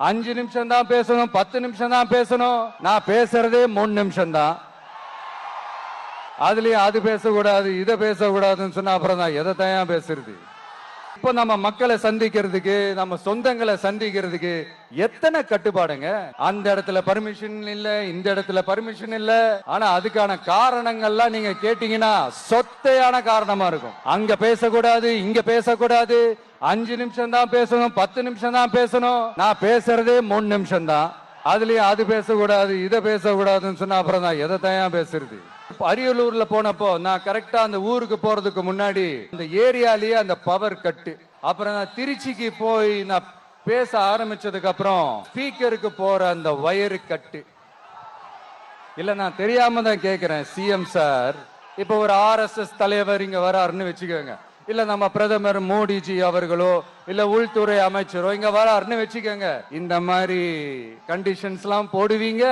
5 நிமிஷம் தான் பேசணும், 10 நிமிஷம் தான் பேசணும். நான் பேசுறதே 3 நிமிஷம் தான். அதுலயும் அது பேசக்கூடாது, இதை பேசக்கூடாதுன்னு சொன்னா அப்புறம் தான் எதை தான் பேசுறது? இப்போ நம்ம மக்களை சந்திக்கிறதுக்கு, நம்ம சொந்தங்களை சந்திக்கிறதுக்கு எத்தனை கட்டுப்பாடுங்க. அந்த இடத்துல பர்மிஷன் இல்ல, இந்த இடத்துல பர்மிஷன் இல்ல. ஆனா அதுக்கான காரணங்கள்லாம் நீங்க கேட்டீங்கன்னா சொத்தையான காரணமா இருக்கும். அங்க பேசக்கூடாது, இங்க பேசக்கூடாது, 5 நிமிஷம் தான் பேசணும், 10 நிமிஷம் தான் பேசணும். நான் பேசுறதே 3 நிமிஷம் தான். அதுலயும் அது பேசக்கூடாது, இதை பேசக்கூடாதுன்னு சொன்னா அப்புறம் தான் எதை தான் பேசுறது? அரியலூர்ல போனப்போ நான் கரெக்டா அந்த ஊருக்கு போறதுக்கு முன்னாடி அந்த ஏரியாலேயே அந்த பவர் கட்டு. அப்புறம் நான் திருச்சிக்கு போய் நான் பேச ஆரம்பிச்சதுக்கு அப்புறம் ஸ்பீக்கருக்கு போற அந்த வயரு கட்டு. இல்ல நான் தெரியாம தான் கேக்குறேன் சிஎம் சார், இப்ப ஒரு RSS தலைவர் இங்க வராருன்னு வச்சுக்கோங்க, இல்ல நம்ம பிரதமர் மோடிஜி அவர்களோ இல்ல உள்துறை அமைச்சரோ இங்க வராருன்னு வச்சுக்கோங்க, இந்த மாதிரி கண்டிஷன்ஸ் எல்லாம் போடுவீங்க?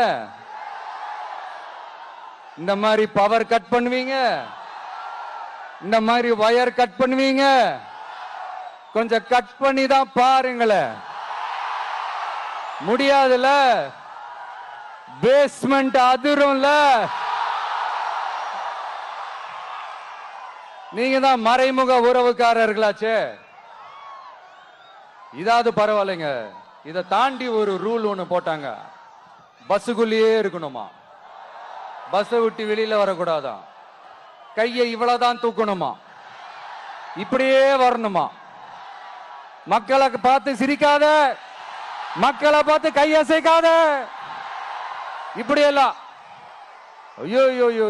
இந்த மாதிரி பவர் கட் பண்ணுவீங்க? இந்த மாதிரி வயர் கட் பண்ணுவீங்க? கொஞ்சம் கட் பண்ணி தான் பாருங்களேன். முடியாதுல, பேஸ்மெண்ட் அதிரும்ல. நீங்க தான் மறைமுக உறவுக்காரர்களாச்சே. இதாவது பரவாயில்லைங்க. இதை தாண்டி ஒரு ரூல் ஒண்ணு போட்டாங்க, பஸ்ஸுக்குள்ளேயே இருக்கணுமா, பஸ் விட்டு வெளியில வரக்கூடாதான், கையை இவ்வளவுதான் தூக்கணுமா, இப்படியே வரணுமா, மக்களை பார்த்து சிரிக்காத, மக்களை பார்த்து கையசைக்காத, இப்படி எல்லாம். ஐயோ ஐயோ,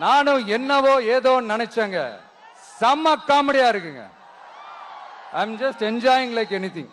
நானும் என்னவோ ஏதோ நினைச்சேங்க. செம்ம காமெடியா இருக்குங்க. I am just enjoying like anything.